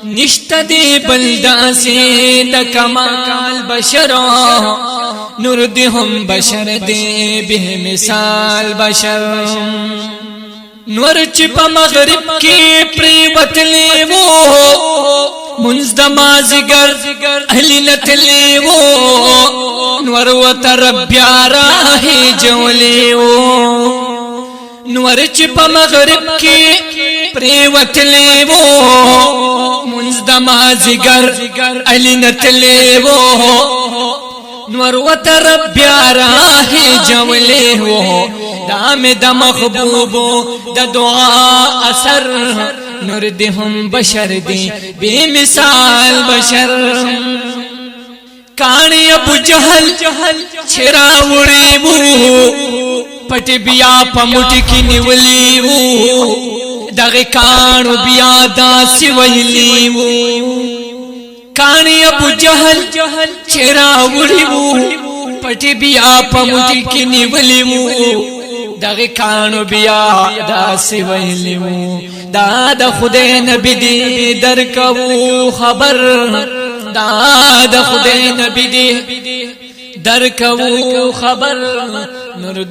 نشته دی بلدا سے د کمال بشر نور دی هم بشر دی به مثال بشر نور چې په مغرب کې پری وتلی وو منځ د مازیګر اهلی نتلی وو نور وتر بیا راهي جولی وو نور چې په مغرب کې پری وتلی وو منځ د مازیګر اهلی نتلی وو نور وتر بیا راهي جولی وو دام د محبوبو د دعا اثر نور دی هم بشر دی بے مثال بشر کانی ابو جہل چھرا وڑی وو پٹ بیا پمٹ کی نیولی وو دغه کانو بیا داسی ویلی وو کانی ابو جہل چھرا وڑی وو پٹ بیا پمٹ کی نیولی وو دغه کانو بیا داسی ویلیو دا د خدای نبی دی درکو خبر دا د خدای نبی دی درکو خبر نور